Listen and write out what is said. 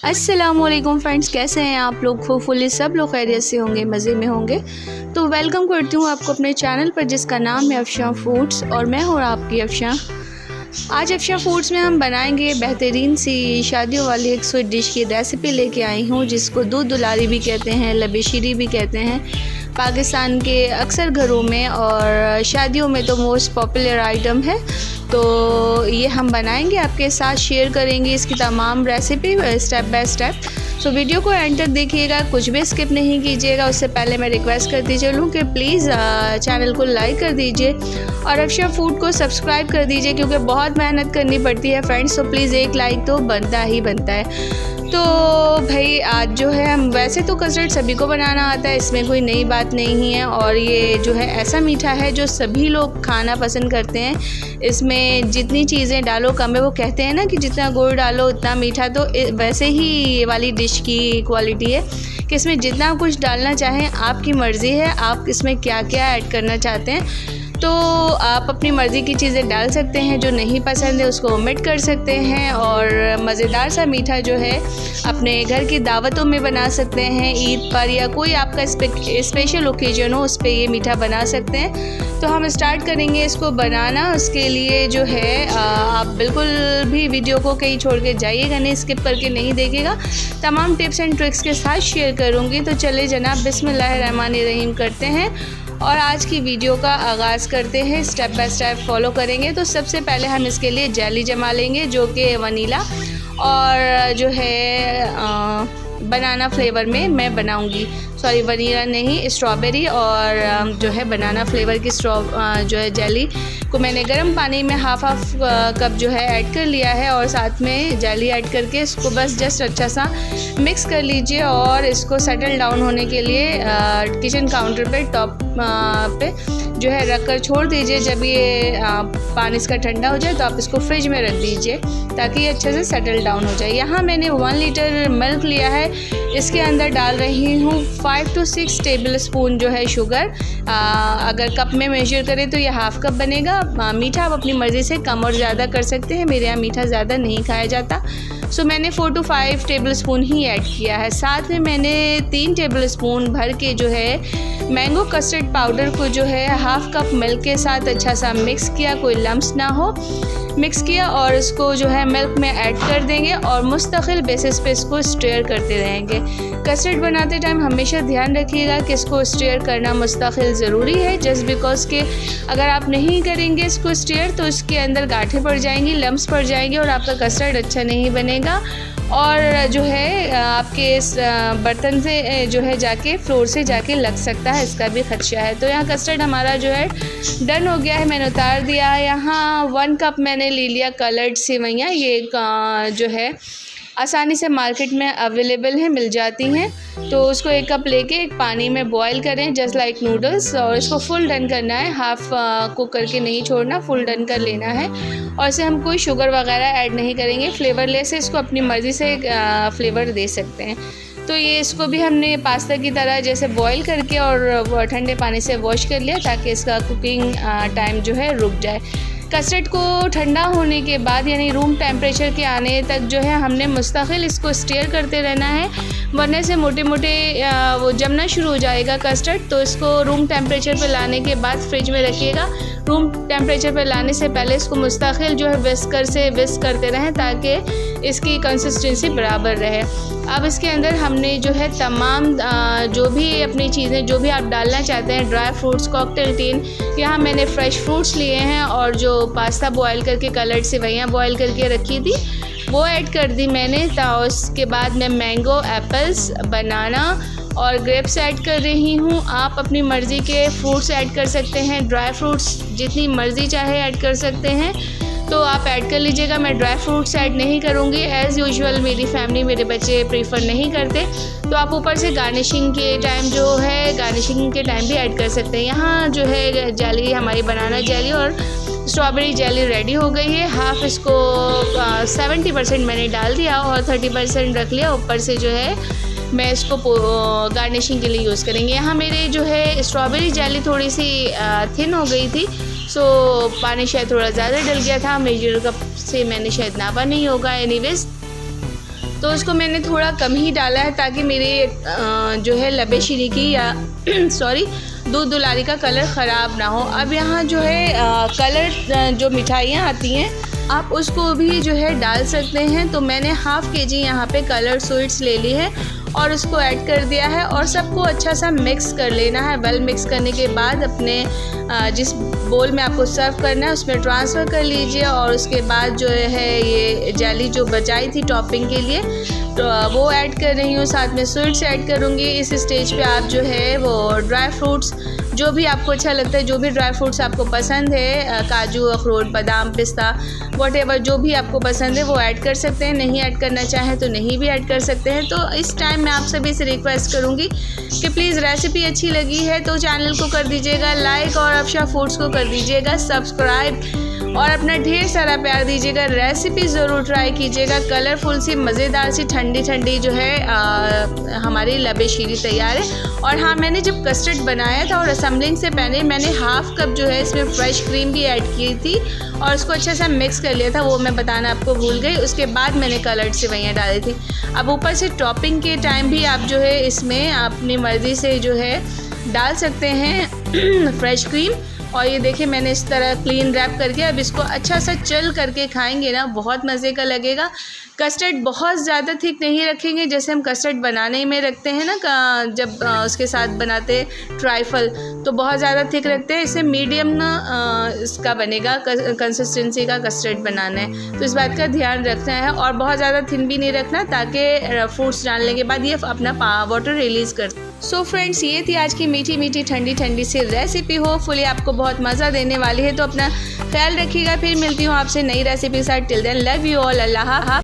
अस्सलामुअलैकुम फ्रेंड्स, कैसे हैं आप लोग? होपफुली सब लोग खैरियत से होंगे, मज़े में होंगे। तो वेलकम करती हूँ आपको अपने चैनल पर जिसका नाम है अफशां फूड्स, और मैं हूँ आपकी अफशां। आज अफशां फूड्स में हम बनाएंगे बेहतरीन सी शादियों वाली एक स्वीट डिश की रेसिपी लेके आई हूँ, जिसको दूध दुलारी भी कहते हैं, लबे शीरी भी कहते हैं। पाकिस्तान के अक्सर घरों में और शादियों में तो मोस्ट पॉपुलर आइटम है। तो ये हम बनाएंगे, आपके साथ शेयर करेंगे इसकी तमाम recipe step by step. So video को एंड तक देखिएगा, कुछ भी स्किप नहीं कीजिएगा। उससे पहले मैं रिक्वेस्ट करती चलूँ कि प्लीज़ चैनल को लाइक कर दीजिए और अफशां फूड को सब्सक्राइब कर दीजिए, क्योंकि बहुत मेहनत करनी पड़ती है फ्रेंड्स। तो प्लीज़ एक लाइक तो बनता ही बनता है। तो भाई आज जो है, हम वैसे तो कस्टर्ड सभी को बनाना आता है, इसमें कोई नई बात नहीं है। और ये जो है ऐसा मीठा है जो सभी लोग खाना पसंद करते हैं। इसमें जितनी चीज़ें डालो कम है। वो कहते हैं ना कि जितना गुड़ डालो उतना मीठा, तो वैसे ही ये वाली डिश की क्वालिटी है कि इसमें जितना कुछ डालना चाहें आपकी मर्ज़ी है, आप इसमें क्या क्या ऐड करना चाहते हैं। तो आप अपनी मर्ज़ी की चीज़ें डाल सकते हैं, जो नहीं पसंद है उसको ओमिट कर सकते हैं। और मज़ेदार सा मीठा जो है अपने घर की दावतों में बना सकते हैं, ईद पर या कोई आपका स्पेशल ओकेजन हो उस पर ये मीठा बना सकते हैं। तो हम स्टार्ट करेंगे इसको बनाना। उसके लिए जो है आप बिल्कुल भी वीडियो को कहीं छोड़ के जाइएगा नहीं, स्किप करके नहीं देखिएगा। तमाम टिप्स एंड ट्रिक्स के साथ शेयर करूँगी। तो चले जनाब, बिस्मिल्लाहिर्रहमानिर्रहीम करते हैं और आज की वीडियो का आगाज़ करते हैं। स्टेप बाय स्टेप फॉलो करेंगे। तो सबसे पहले हम इसके लिए जेली जमा लेंगे, जो कि वनीला और जो है बनाना फ्लेवर में मैं बनाऊंगी। सॉरी, वनीला नहीं, स्ट्रॉबेरी और जो है बनाना फ्लेवर की जो है जेली को मैंने गर्म पानी में हाफ कप जो है ऐड कर लिया है, और साथ में जेली ऐड करके इसको बस जस्ट अच्छा सा मिक्स कर लीजिए। और इसको सेटल डाउन होने के लिए किचन काउंटर पे टॉप पे जो है रख कर छोड़ दीजिए। जब ये पानी इसका ठंडा हो जाए तो आप इसको फ्रिज में रख दीजिए ताकि ये अच्छे से सेटल डाउन हो जाए। यहाँ मैंने 1 लीटर मिल्क लिया है। इसके अंदर डाल रही हूँ 5 to 6 टेबल स्पून जो है शुगर। अगर कप में मेजर करें तो ये हाफ कप बनेगा। मीठा आप अपनी मर्ज़ी से कम और ज़्यादा कर सकते हैं। मेरे यहाँ मीठा ज़्यादा नहीं खाया जाता, सो मैंने 4 to 5 table spoon he add किया है। साथ में मैंने 3 टेबल स्पून भर के जो है मैंगो कस्टर्ड पाउडर को जो है हाफ कप मिल्क के साथ अच्छा सा मिक्स किया, कोई लम्स ना हो, मिक्स किया। और इसको जो है मिल्क में ऐड कर देंगे और मुस्तकिल बेसिस पे इसको स्टीयर करते रहेंगे। कस्टर्ड बनाते टाइम हमेशा ध्यान रखिएगा कि इसको स्टीयर करना मुस्तकिल ज़रूरी है, जस्ट बिकॉज के अगर आप नहीं करेंगे इसको स्टीयर तो इसके अंदर गांठें पड़ जाएंगी, लम्स पड़ जाएंगे और आपका कस्टर्ड अच्छा नहीं बनेगा। और जो है आपके इस बर्तन से जो है जाके फ्लोर से जाके लग सकता है, इसका भी खदशा है। तो यहाँ कस्टर्ड हमारा जो है डन हो गया है, मैंने उतार दिया है। यहाँ 1 कप मैंने ले लिया कलर्ड सेवइयाँ। ये जो है आसानी से मार्केट में अवेलेबल है, मिल जाती हैं। तो उसको 1 कप लेके एक पानी में बॉईल करें जस्ट लाइक नूडल्स, और इसको फुल डन करना है, हाफ कुक करके नहीं छोड़ना, फुल डन कर लेना है। और इसे हम कोई शुगर वगैरह ऐड नहीं करेंगे, फ्लेवरलेस है, इसको अपनी मर्ज़ी से फ्लेवर दे सकते हैं। तो ये इसको भी हमने पास्ता की तरह जैसे बॉईल करके और ठंडे पानी से वॉश कर लिया ताकि इसका कुकिंग टाइम जो है रुक जाए। कस्टर्ड को ठंडा होने के बाद यानी रूम टेम्परेचर के आने तक जो है हमने मुस्तकिल इसको स्टीयर करते रहना है, वरना से मोटे मोटे वो जमना शुरू हो जाएगा कस्टर्ड। तो इसको रूम टेम्परेचर पर लाने के बाद फ्रिज में रखिएगा। रूम टेम्परेचर पर लाने से पहले इसको मुस्तकिल जो है विस्कर से विस्क करते रहें ताकि इसकी कंसिस्टेंसी बराबर रहे। अब इसके अंदर हमने जो है तमाम जो भी अपनी चीज़ें जो भी आप डालना चाहते हैं, ड्राई फ्रूट्स, कॉकटेल टीन, यहाँ मैंने फ्रेश फ्रूट्स लिए हैं और जो पास्ता बॉयल करके कलर्ड सेवइयाँ बॉयल करके रखी थी वो ऐड कर दी मैंने। तो उसके बाद मैं मैंगो, एप्पल्स, बनाना और ग्रेप्स ऐड कर रही हूँ। आप अपनी मर्ज़ी के फ्रूट्स ऐड कर सकते हैं, ड्राई फ्रूट्स जितनी मर्ज़ी चाहे ऐड कर सकते हैं, तो आप ऐड कर लीजिएगा। मैं ड्राई फ्रूट्स ऐड नहीं करूँगी, एज़ यूजुअल मेरी फैमिली, मेरे बच्चे प्रीफर नहीं करते। तो आप ऊपर से गार्निशिंग के टाइम जो है गार्निशिंग के टाइम भी ऐड कर सकते हैं। यहाँ जो है जेली, हमारी बनाना जेली और स्ट्रॉबेरी जेली रेडी हो गई है। हाफ इसको 70% मैंने डाल दिया और 30% रख लिया ऊपर से, जो है मैं इसको गार्निशिंग के लिए यूज़ करेंगे। यहाँ मेरे जो है स्ट्रॉबेरी जेली थोड़ी सी थिन हो गई थी, सो पानी शायद थोड़ा ज़्यादा डल गया था, मेजर कप से मैंने शायद नापा नहीं होगा। एनीवेज तो उसको मैंने थोड़ा कम ही डाला है ताकि मेरे जो है लबे शीरी की या सॉरी दूध दुलारी का कलर ख़राब ना हो। अब यहाँ जो है कलर जो मिठाइयाँ आती हैं आप उसको भी जो है डाल सकते हैं। तो मैंने हाफ़ के जी यहाँ पे कलर स्वीट्स ले ली है और उसको ऐड कर दिया है और सबको अच्छा सा मिक्स कर लेना है। वेल मिक्स करने के बाद अपने जिस बोल में आपको सर्व करना है उसमें ट्रांसफ़र कर लीजिए। और उसके बाद जो है ये जेली जो बचाई थी टॉपिंग के लिए तो वो ऐड कर रही हूँ, साथ में स्वीट्स ऐड करूँगी। इस स्टेज पे आप जो है वो ड्राई फ्रूट्स जो भी आपको अच्छा लगता है, जो भी ड्राई फ्रूट्स आपको पसंद है, काजू, अखरोट, बादाम, पिस्ता, व्हाटएवर जो भी आपको पसंद है वो ऐड कर सकते हैं। नहीं ऐड करना चाहें तो नहीं भी ऐड कर सकते हैं। तो इस टाइम मैं आप सभी से रिक्वेस्ट करूँगी कि प्लीज़ रेसिपी अच्छी लगी है तो चैनल को कर दीजिएगा लाइक और अफशा फूड्स को कर दीजिएगा सब्सक्राइब और अपना ढेर सारा प्यार दीजिएगा। रेसिपी ज़रूर ट्राई कीजिएगा। कलरफुल सी मज़ेदार सी ठंडी ठंडी जो है हमारी लबे शीरी तैयार है। और हाँ, मैंने जब कस्टर्ड बनाया था और असेंबलिंग से पहले मैंने हाफ़ कप जो है इसमें फ्रेश क्रीम भी ऐड की थी और उसको अच्छा सा मिक्स कर लिया था, वो मैं बताना आपको भूल गई। उसके बाद मैंने कलर्ड सेवइयाँ डाली थी। अब ऊपर से टॉपिंग के टाइम भी आप जो है इसमें अपनी मर्ज़ी से जो है डाल सकते हैं फ्रेश क्रीम। और ये देखिए मैंने इस तरह क्लीन रैप करके अब इसको अच्छा सा चिल करके खाएंगे ना, बहुत मज़े का लगेगा। कस्टर्ड बहुत ज़्यादा थिक नहीं रखेंगे जैसे हम कस्टर्ड बनाने में रखते हैं ना, जब उसके साथ बनाते ट्राइफल तो बहुत ज़्यादा थिक रखते हैं। इससे मीडियम ना इसका बनेगा कंसिस्टेंसी का कस्टर्ड बनाना है, तो इस बात का ध्यान रखना है। और बहुत ज़्यादा थिन भी नहीं रखना ताकि फ्रूट्स डालने के बाद ये अपना वाटर रिलीज़ कर। सो फ्रेंड्स, ये थी आज की मीठी मीठी ठंडी ठंडी सी रेसिपी। होपफुली आपको बहुत मज़ा देने वाली है। तो अपना ख्याल रखिएगा। फिर मिलती हूँ आपसे नई रेसिपी के साथ। Till then love you all. अल्लाह हाफ़िज़।